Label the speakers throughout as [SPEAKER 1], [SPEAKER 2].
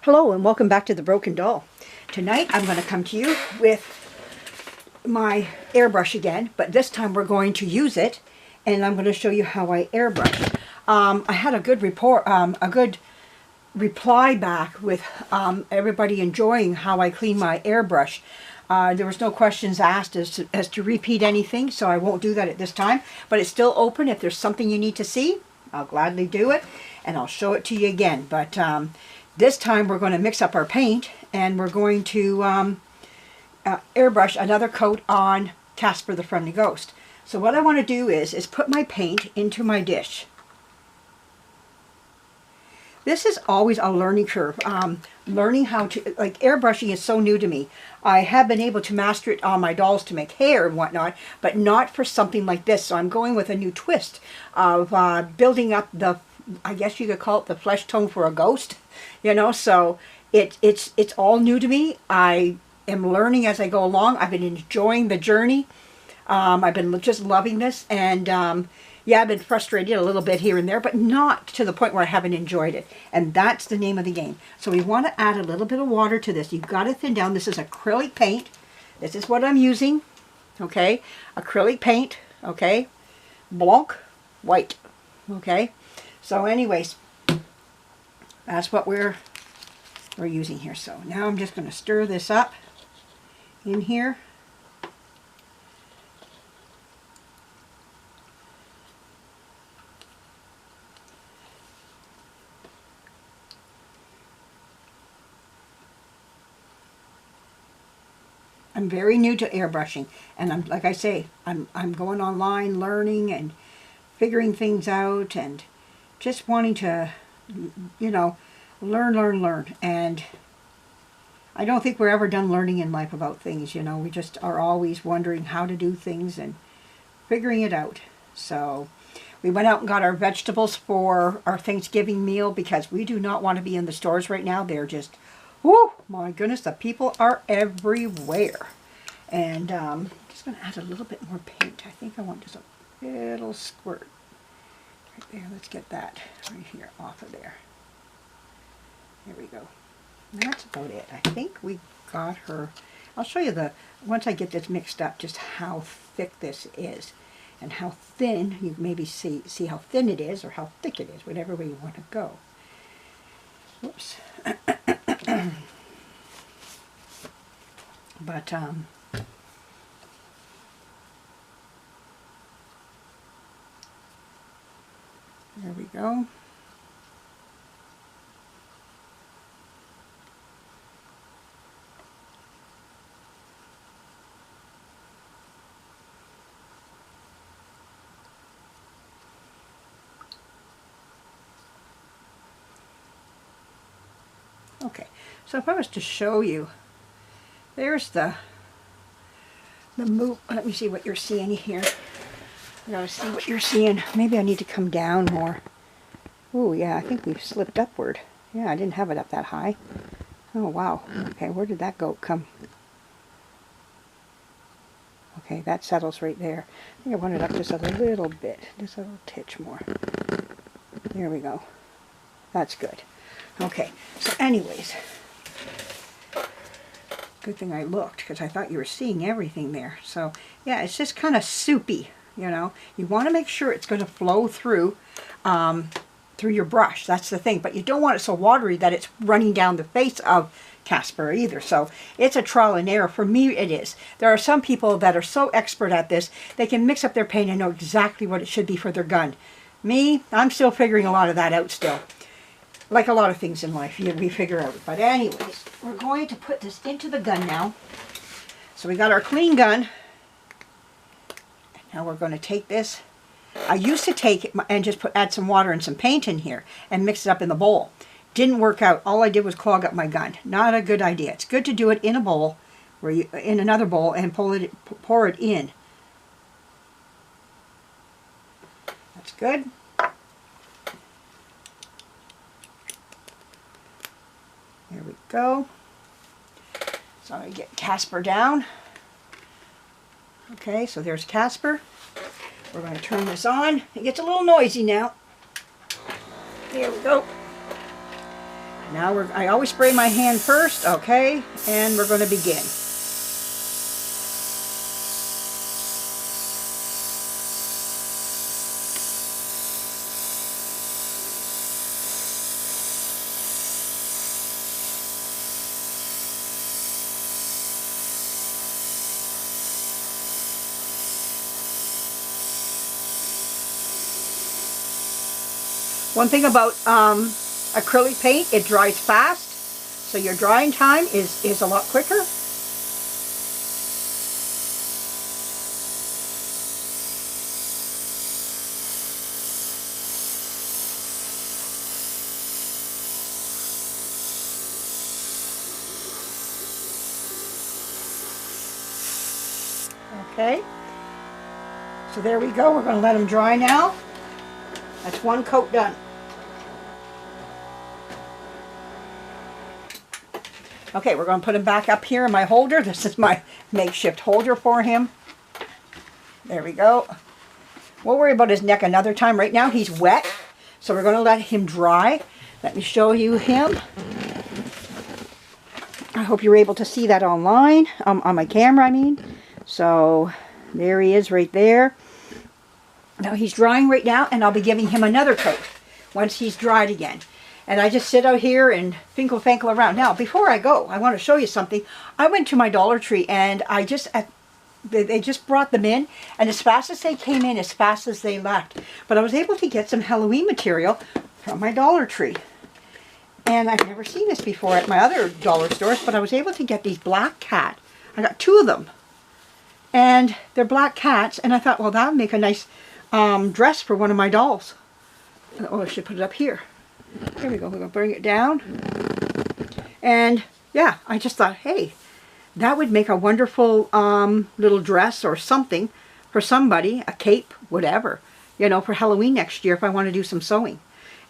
[SPEAKER 1] Hello and welcome back to The Broken Doll. Tonight I'm going to come to you with my airbrush again, but this time we're going to use it and I'm going to show you how I airbrush. I had a good reply back with everybody enjoying how I clean my airbrush. There was no questions asked as to repeat anything, so I won't do that at this time, but it's still open. If there's something you need to see, I'll gladly do it and I'll show it to you again. But this time we're going to mix up our paint and we're going to airbrush another coat on Casper the Friendly Ghost. So what I want to do is put my paint into my dish. This is always a learning curve. Learning how to, like, airbrushing is so new to me. I have been able to master it on my dolls to make hair and whatnot, but not for something like this. So I'm going with a new twist of building up the, I guess you could call it the flesh tone for a ghost. You know, so it's all new to me. I am learning as I go along. I've been enjoying the journey. I've been just loving this, and yeah, I've been frustrated a little bit here and there, but not to the point where I haven't enjoyed it. And that's the name of the game. So we want to add a little bit of water to this. You've got to thin down. This is acrylic paint. This is what I'm using. Okay, acrylic paint. Okay, Blanc white. Okay, so anyways, that's what we're using here. So now I'm just going to stir this up in here. I'm very new to airbrushing, and I'm, like I say, I'm going online, learning and figuring things out, and just wanting to, you know, learn. And I don't think we're ever done learning in life about things, you know. We just are always wondering how to do things and figuring it out. So we went out and got our vegetables for our Thanksgiving meal because we do not want to be in the stores right now. They're just, whoo, my goodness, the people are everywhere. And I'm just going to add a little bit more paint. I think I want just a little squirt right there. Let's get that right here off of there. There we go. And that's about it. I think we got her. I'll show you once I get this mixed up, just how thick this is and how thin. You maybe see how thin it is or how thick it is, whatever way you want to go. Whoops. But there we go. Okay, so if I was to show you, there's the move. Let me see what you're seeing here. I gotta see what you're seeing. Maybe I need to come down more. Oh yeah, I think we've slipped upward. Yeah, I didn't have it up that high. Oh wow. Okay, where did that goat come? Okay, that settles right there. I think I want it up just a little bit, just a little titch more. There we go. That's good. Okay, so anyways, good thing I looked because I thought you were seeing everything there. So yeah, it's just kind of soupy, you know. You want to make sure it's going to flow through your brush. That's the thing. But you don't want it so watery that it's running down the face of Casper either. So it's a trial and error. For me, it is. There are some people that are so expert at this, they can mix up their paint and know exactly what it should be for their gun. Me, I'm still figuring a lot of that out still. Like a lot of things in life, we figure out. But anyways, we're going to put this into the gun now. So we got our clean gun. Now we're going to take this. I used to take it and just add some water and some paint in here and mix it up in the bowl. Didn't work out. All I did was clog up my gun. Not a good idea. It's good to do it in a bowl, in another bowl, and pour it in. That's good. There we go. So I get Casper down. Okay, so there's Casper. We're going to turn this on. It gets a little noisy now. There we go. Now I always spray my hand first, okay, and we're going to begin. One thing about acrylic paint, it dries fast, so your drying time is a lot quicker. Okay, so there we go. We're going to let them dry now. That's one coat done. Okay, we're going to put him back up here in my holder. This is my makeshift holder for him. There we go. We'll worry about his neck another time. Right now he's wet, so we're going to let him dry. Let me show you him. I hope you're able to see that online, on my camera, I mean. So there he is right there. Now he's drying right now, and I'll be giving him another coat once he's dried again. And I just sit out here and finkle-fankle around. Now, before I go, I want to show you something. I went to my Dollar Tree, and they just brought them in, and as fast as they came in, as fast as they left. But I was able to get some Halloween material from my Dollar Tree. And I've never seen this before at my other dollar stores, but I was able to get these black cat. I got 2 of them. And they're black cats, and I thought, well, that would make a nice dress for one of my dolls. Oh, I should put it up here. There we go. We're going to bring it down. And yeah, I just thought, hey, that would make a wonderful little dress or something for somebody, a cape, whatever, you know, for Halloween next year if I want to do some sewing.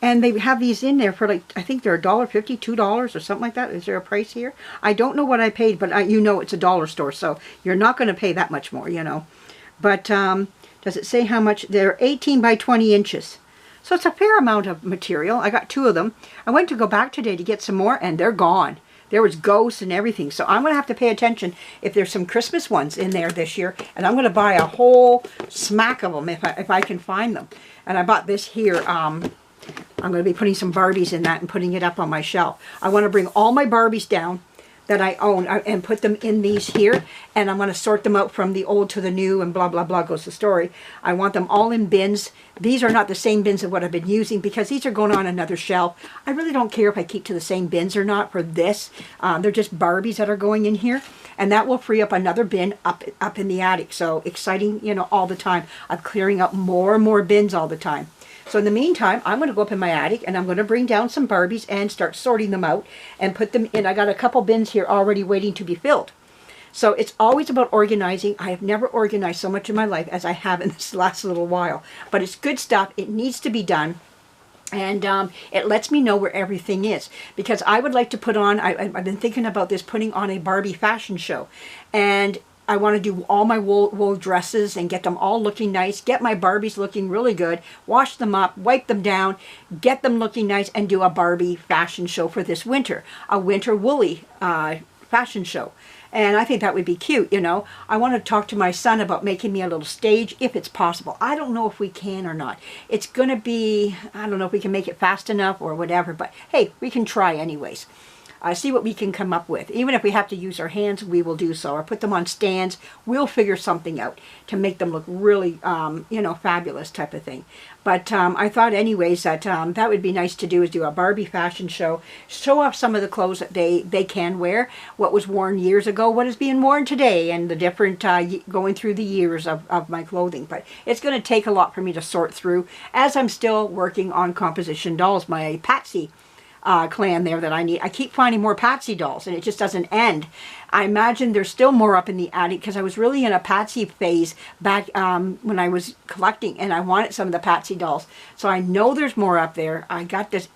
[SPEAKER 1] And they have these in there for, like, I think they're $1.50, $2 or something like that. Is there a price here? I don't know what I paid, but you know it's a dollar store, so you're not going to pay that much more, you know. But does it say how much? They're 18 by 20 inches. So it's a fair amount of material. I got 2 of them. I went to go back today to get some more, and they're gone. There was ghosts and everything. So I'm going to have to pay attention if there's some Christmas ones in there this year. And I'm going to buy a whole smack of them if I can find them. And I bought this here. I'm going to be putting some Barbies in that and putting it up on my shelf. I want to bring all my Barbies down that I own and put them in these here, and I'm going to sort them out from the old to the new, and blah blah blah goes the story. I want them all in bins. These are not the same bins of what I've been using because these are going on another shelf. I really don't care if I keep to the same bins or not for this. They're just Barbies that are going in here, and that will free up another bin up in the attic. So exciting, you know, all the time. I'm clearing up more and more bins all the time. So in the meantime, I'm going to go up in my attic, and I'm going to bring down some Barbies and start sorting them out and put them in. I got a couple bins here already waiting to be filled. So it's always about organizing. I have never organized so much in my life as I have in this last little while. But it's good stuff. It needs to be done. And it lets me know where everything is. Because I would like to put on, I've been thinking about this, putting on a Barbie fashion show. And I want to do all my wool dresses and get them all looking nice, get my Barbies looking really good, wash them up, wipe them down, get them looking nice, and do a Barbie fashion show for this winter. A winter woolly fashion show. And I think that would be cute, you know. I want to talk to my son about making me a little stage if it's possible. I don't know if we can or not. It's going to be, I don't know if we can make it fast enough or whatever, but hey, we can try anyways. See what we can come up with. Even if we have to use our hands, we will do so. Or put them on stands. We'll figure something out to make them look really, you know, fabulous type of thing. But I thought anyways that that would be nice to do, is do a Barbie fashion show. Show off some of the clothes that they can wear. What was worn years ago, what is being worn today, and the different, going through the years of my clothing. But it's going to take a lot for me to sort through, as I'm still working on composition dolls. My Patsy clan there that I need. I keep finding more Patsy dolls, and it just doesn't end. I imagine there's still more up in the attic because I was really in a Patsy phase back when I was collecting, and I wanted some of the Patsy dolls. So I know there's more up there. I got this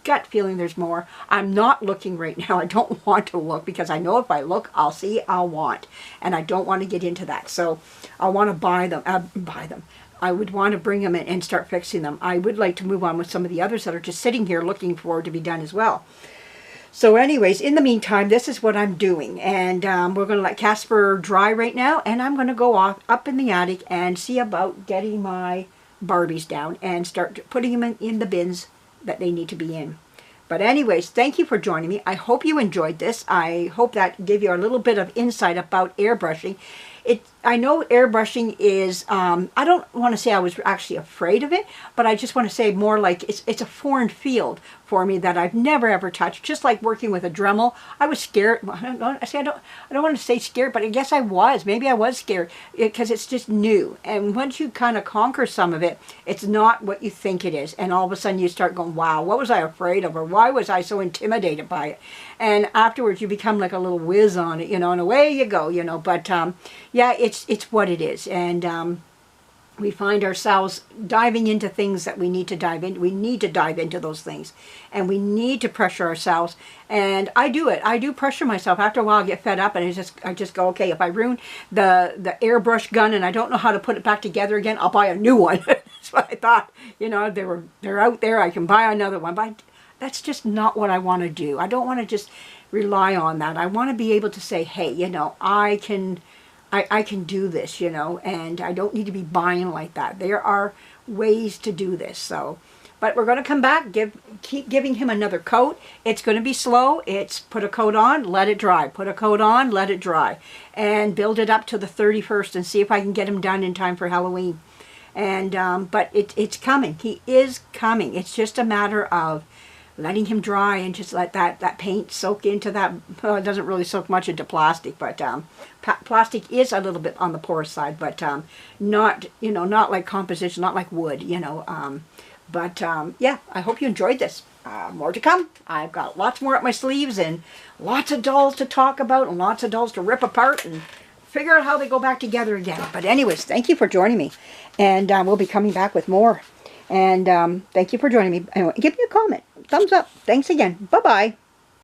[SPEAKER 1] gut feeling there's more. I'm not looking right now. I don't want to look because I know if I look, I'll see, I'll want, and I don't want to get into that. So I want to buy them. I would want to bring them in and start fixing them. I would like to move on with some of the others that are just sitting here looking for to be done as well. So anyways, in the meantime, this is what I'm doing. And we're going to let Casper dry right now. And I'm going to go up in the attic and see about getting my Barbies down and start putting them in the bins that they need to be in. But anyways, thank you for joining me. I hope you enjoyed this. I hope that gave you a little bit of insight about airbrushing. I know airbrushing is, I don't want to say I was actually afraid of it, but I just want to say more like it's a foreign field for me that I've never ever touched. Just like working with a Dremel, I was scared. I don't want to say scared, but I guess I was. Maybe I was scared because it's just new. And once you kind of conquer some of it, it's not what you think it is. And all of a sudden you start going, wow, what was I afraid of? Or why was I so intimidated by it? And afterwards you become like a little whiz on it, you know, and away you go, you know. But yeah, it's what it is. And we find ourselves diving into things that we need to dive into. We need to dive into those things. And we need to pressure ourselves. And I do it. I do pressure myself. After a while I get fed up and I just go, okay, if I ruin the airbrush gun and I don't know how to put it back together again, I'll buy a new one. That's what I thought. You know, they're out there. I can buy another one. But that's just not what I want to do. I don't want to just rely on that. I want to be able to say, hey, you know, I can do this, you know, and I don't need to be buying like that. There are ways to do this. So, but we're going to come back, keep giving him another coat. It's going to be slow. It's put a coat on, let it dry. Put a coat on, let it dry. And build it up to the 31st and see if I can get him done in time for Halloween. And, but it's coming. He is coming. It's just a matter of letting him dry and just let that paint soak into that. Well, it doesn't really soak much into plastic, but plastic is a little bit on the porous side, but not, you know, not like composition, not like wood, you know. Yeah, I hope you enjoyed this. More to come. I've got lots more up my sleeves and lots of dolls to talk about and lots of dolls to rip apart and figure out how they go back together again. But anyways, thank you for joining me, and we'll be coming back with more. And thank you for joining me. Anyway, give me a comment. Thumbs up. Thanks again. Bye-bye.